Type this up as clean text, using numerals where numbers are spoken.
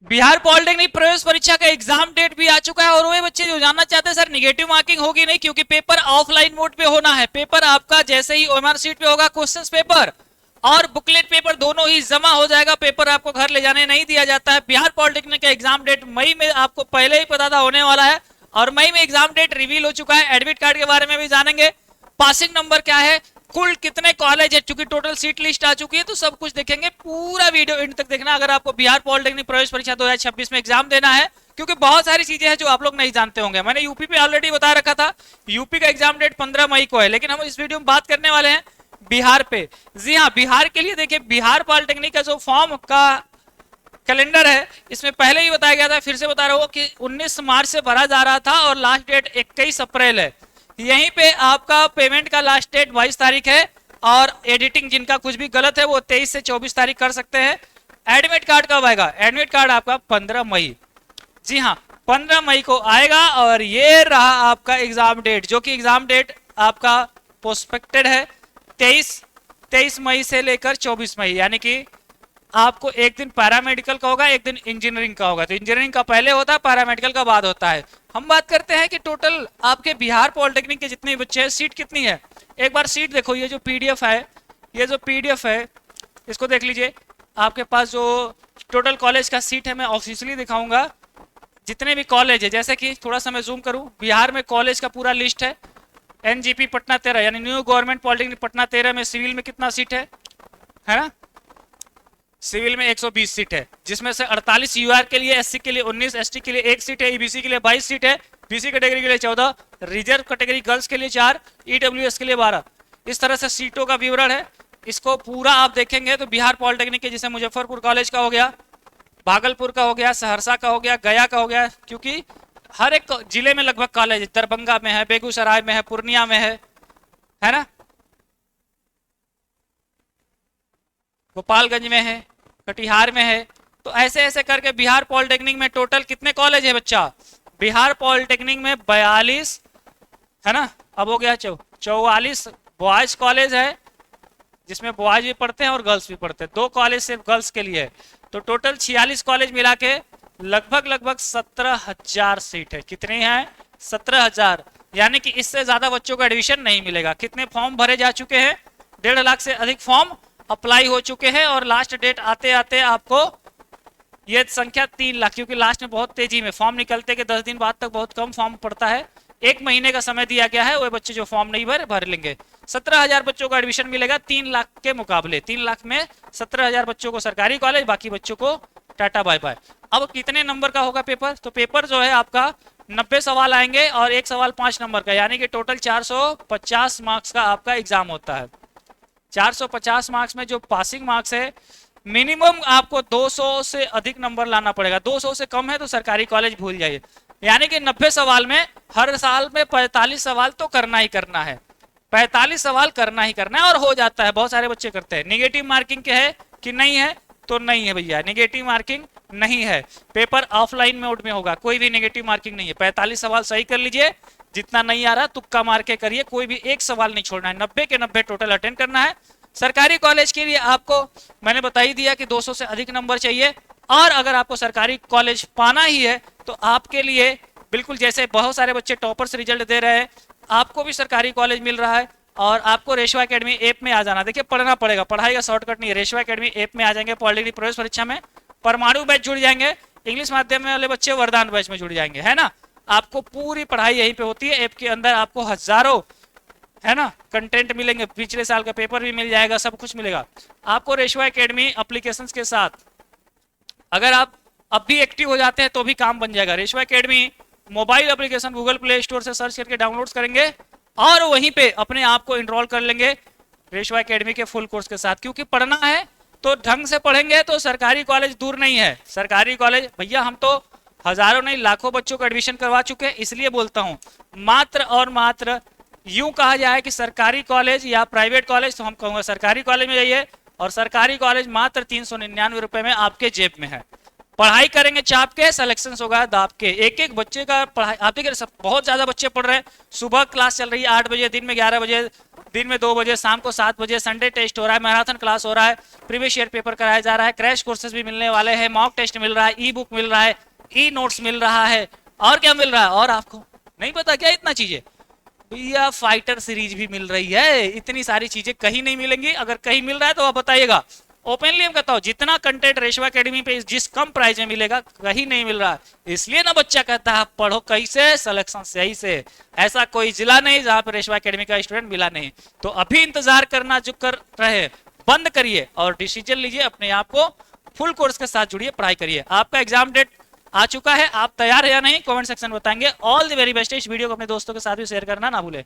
Bihar polytechnic प्रवेश परीक्षा का एग्जाम डेट भी आ चुका है और वे बच्चे जो जानना चाहते हैं सर निगेटिव मार्किंग होगी नहीं, क्योंकि पेपर ऑफलाइन मोड पे होना है। पेपर आपका जैसे ही ओएमआर सीट पे होगा, क्वेश्चंस पेपर और बुकलेट पेपर दोनों ही जमा हो जाएगा। पेपर आपको घर ले जाने नहीं दिया जाता है। बिहार पॉलिटेक्निक का एग्जाम डेट मई में आपको पहले ही पता था होने वाला है और मई में एग्जाम डेट रिवील हो चुका है। एडमिट कार्ड के बारे में भी जानेंगे, पासिंग नंबर क्या है, कुल कितने कॉलेज है, चूंकि टोटल सीट लिस्ट आ चुकी है तो सब कुछ देखेंगे। पूरा वीडियो एंड तक देखना अगर आपको बिहार पॉलिटेक्निक प्रवेश परीक्षा 2026 में एग्जाम देना है, क्योंकि बहुत सारी चीजें हैं जो आप लोग नहीं जानते होंगे। मैंने यूपी पे ऑलरेडी बता रखा था, यूपी का एग्जाम डेट 15 मई को है, लेकिन हम इस वीडियो में बात करने वाले हैं बिहार पे। जी हाँ, बिहार के लिए देखिए, बिहार पॉलिटेक्निक का जो फॉर्म का कैलेंडर है इसमें पहले ही बताया गया था, फिर से बता रहा हूं कि 19 मार्च से भरा जा रहा था और लास्ट डेट 21 अप्रैल है। यहीं पे आपका पेमेंट का लास्ट डेट 22 तारीख है और एडिटिंग जिनका कुछ भी गलत है वो 23 से 24 तारीख कर सकते हैं। एडमिट कार्ड कब आएगा? एडमिट कार्ड आपका 15 मई, जी हाँ 15 मई को आएगा। और ये रहा आपका एग्जाम डेट, जो कि एग्जाम डेट आपका पोस्टपेक्टेड है 23 मई से लेकर 24 मई, यानी कि आपको एक दिन पैरामेडिकल का होगा, एक दिन इंजीनियरिंग का होगा। तो इंजीनियरिंग का पहले होता है, पैरामेडिकल का बाद होता है। हम बात करते हैं कि टोटल आपके बिहार पॉलिटेक्निक के जितने बच्चे हैं, सीट कितनी है। एक बार सीट देखो, ये जो पीडीएफ है, ये जो पीडीएफ है इसको देख लीजिए। आपके पास जो टोटल कॉलेज का सीट है मैं ऑफिशियली दिखाऊंगा, जितने भी कॉलेज है, जैसे कि थोड़ा सा मैं जूम करूं, बिहार में कॉलेज का पूरा लिस्ट है। एनजीपी पटना 13 यानी न्यू गवर्नमेंट पॉलिटेक्निक पटना 13 में सिविल में कितना सीट है ना? सिविल में 120 सीट है, जिसमें से 48 यूआर के लिए, एससी के लिए 19, एसटी के लिए 1 सीट है, ईबीसी के लिए 22 सीट है, बीसी कैटेगरी के लिए 14, रिजर्व कैटेगरी गर्ल्स के लिए 4, ईडब्ल्यूएस के लिए 12। इस तरह से सीटों का विवरण है। इसको पूरा आप देखेंगे तो बिहार पॉलिटेक्निक के, जैसे मुजफ्फरपुर कॉलेज का हो गया, भागलपुर का हो गया, सहरसा का हो गया, गया का हो गया, क्योंकि हर एक जिले में लगभग कॉलेज, दरभंगा में है, बेगूसराय में है, पूर्णिया में है ना, गोपालगंज में है, कटिहार में है। तो ऐसे ऐसे करके बिहार पॉलिटेक्निक में टोटल कितने कॉलेज है बच्चा? बिहार पॉलिटेक्निक में 42 है ना, अब हो गया 44 बॉयज कॉलेज है, जिसमें बॉयज भी पढ़ते हैं और गर्ल्स भी पढ़ते हैं। 2 कॉलेज सिर्फ गर्ल्स के लिए है। तो टोटल 46 कॉलेज मिला के लगभग 17,000 सीट है। कितनी है? 17,000, यानी कि इससे ज्यादा बच्चों को एडमिशन नहीं मिलेगा। कितने फॉर्म भरे जा चुके हैं? 1.5 लाख से अधिक फॉर्म अप्लाई हो चुके हैं और लास्ट डेट आते आते आपको ये संख्या 3 लाख, क्योंकि लास्ट में बहुत तेजी में फॉर्म निकलते के 10 दिन बाद तक बहुत कम फॉर्म पड़ता है। 1 महीने का समय दिया गया है, वो बच्चे जो फॉर्म नहीं भर लेंगे। 17,000 बच्चों को एडमिशन मिलेगा 3 लाख के मुकाबले। 3 लाख में 17,000 बच्चों को सरकारी कॉलेज, बाकी बच्चों को टाटा बाय बाय। अब कितने नंबर का होगा पेपर? तो पेपर जो है आपका 90 सवाल आएंगे और 1 सवाल 5 नंबर का, यानी कि टोटल 450 मार्क्स का आपका एग्जाम होता है। 450 मार्क्स में जो पासिंग मार्क्स है, मिनिमम आपको 200 से अधिक नंबर लाना पड़ेगा। 200 से कम है तो सरकारी कॉलेज भूल जाइए। यानी कि 90 सवाल में हर साल में 45 सवाल तो करना ही करना है, 45 सवाल करना ही करना है, और हो जाता है, बहुत सारे बच्चे करते हैं। निगेटिव मार्किंग क्या है कि नहीं है? तो नहीं है भैया, निगेटिव मार्किंग नहीं है। पेपर ऑफलाइन मोड में होगा, कोई भी निगेटिव मार्किंग नहीं है। 45 सवाल सही कर लीजिए, जितना नहीं आ रहा तुक्का मार के करिए, कोई भी एक सवाल नहीं छोड़ना है। 90 के 90 टोटल अटेंड करना है। सरकारी कॉलेज के लिए आपको मैंने बता ही दिया कि 200 से अधिक नंबर चाहिए, और अगर आपको सरकारी कॉलेज पाना ही है तो आपके लिए बिल्कुल, जैसे बहुत सारे बच्चे टॉपर्स रिजल्ट दे रहे हैं, आपको भी सरकारी कॉलेज मिल रहा है और आपको रेशवा एकेडमी ऐप में आ जाना। देखिए पढ़ना पड़ेगा, पढ़ाई का शॉर्टकट नहीं है। रेशवा एकेडमी ऐप में आ जाएंगे, पॉलिटेक्निक प्रवेश परीक्षा में परमाणु बैच जुड़ जाएंगे, इंग्लिश माध्यम में वाले बच्चे वरदान बैच में जुड़ जाएंगे, है ना। आपको पूरी पढ़ाई यहीं पे होती है। ऐप के अंदर आपको हजारों है ना कंटेंट मिलेंगे, पिछले साल का पेपर भी मिल जाएगा, सब कुछ मिलेगा आपको रेशवा एकेडमी एप्लीकेशंस के साथ। अगर आप अब भी एक्टिव हो जाते हैं तो भी काम बन जाएगा। रेशवा academy mobile application Google play store से सर्च करके डाउनलोड करेंगे और वहीं पे अपने आप को इनरोल कर लेंगे रेशवा एकेडमी के फुल कोर्स के साथ। क्योंकि पढ़ना है तो ढंग से पढ़ेंगे तो सरकारी कॉलेज दूर नहीं है। सरकारी कॉलेज भैया, हम तो हजारों नहीं लाखों बच्चों को एडमिशन करवा चुके हैं, इसलिए बोलता हूं मात्र और मात्र यूं कहा जाए कि सरकारी कॉलेज या प्राइवेट कॉलेज, तो हम कहूंगा सरकारी कॉलेज में जाइए, और सरकारी कॉलेज मात्र 399 रुपए में आपके जेब में है। पढ़ाई करेंगे चाप के, सिलेक्शन होगा दाब के। एक एक बच्चे का पढ़ाई आप देखिए, बहुत ज्यादा बच्चे पढ़ रहे हैं। सुबह क्लास चल रही है 8 बजे, दिन में 11 बजे, दिन में 2 बजे, शाम को 7 बजे, संडे टेस्ट हो रहा है, मैराथन क्लास हो रहा है, प्रीवियस ईयर पेपर कराया जा रहा है, क्रैश कोर्सेज भी मिलने वाले हैं, मॉक टेस्ट मिल रहा है, ई बुक मिल रहा है, ई नोट्स मिल रहा है, और क्या मिल रहा है? और आपको नहीं पता क्या इतना चीजें? भैया फाइटर सीरीज भी मिल रही है, इतनी सारी चीजें कहीं नहीं मिलेंगी। अगर कहीं मिल रहा है तो आप बताइएगा, ओपनली हम कहता हूं जितना कंटेंट रेशवा एकेडमी पे जिस कम प्राइस में मिलेगा कहीं नहीं मिल रहा है। इसलिए ना बच्चा कहता है पढ़ो कैसे, सिलेक्शन सही से। ऐसा कोई जिला नहीं जहां पर रेशवा एकेडमी का स्टूडेंट मिला नहीं। तो अभी इंतजार करना जो कर रहे बंद करिए और डिसीजन लीजिए, अपने आप को फुल कोर्स के साथ जुड़िए, पढ़ाई करिए। आपका एग्जाम डेट आ चुका है, आप तैयार है या नहीं कमेंट सेक्शन में बताएंगे। All the very best. इस वीडियो को अपने दोस्तों के साथ भी शेयर करना ना भूले।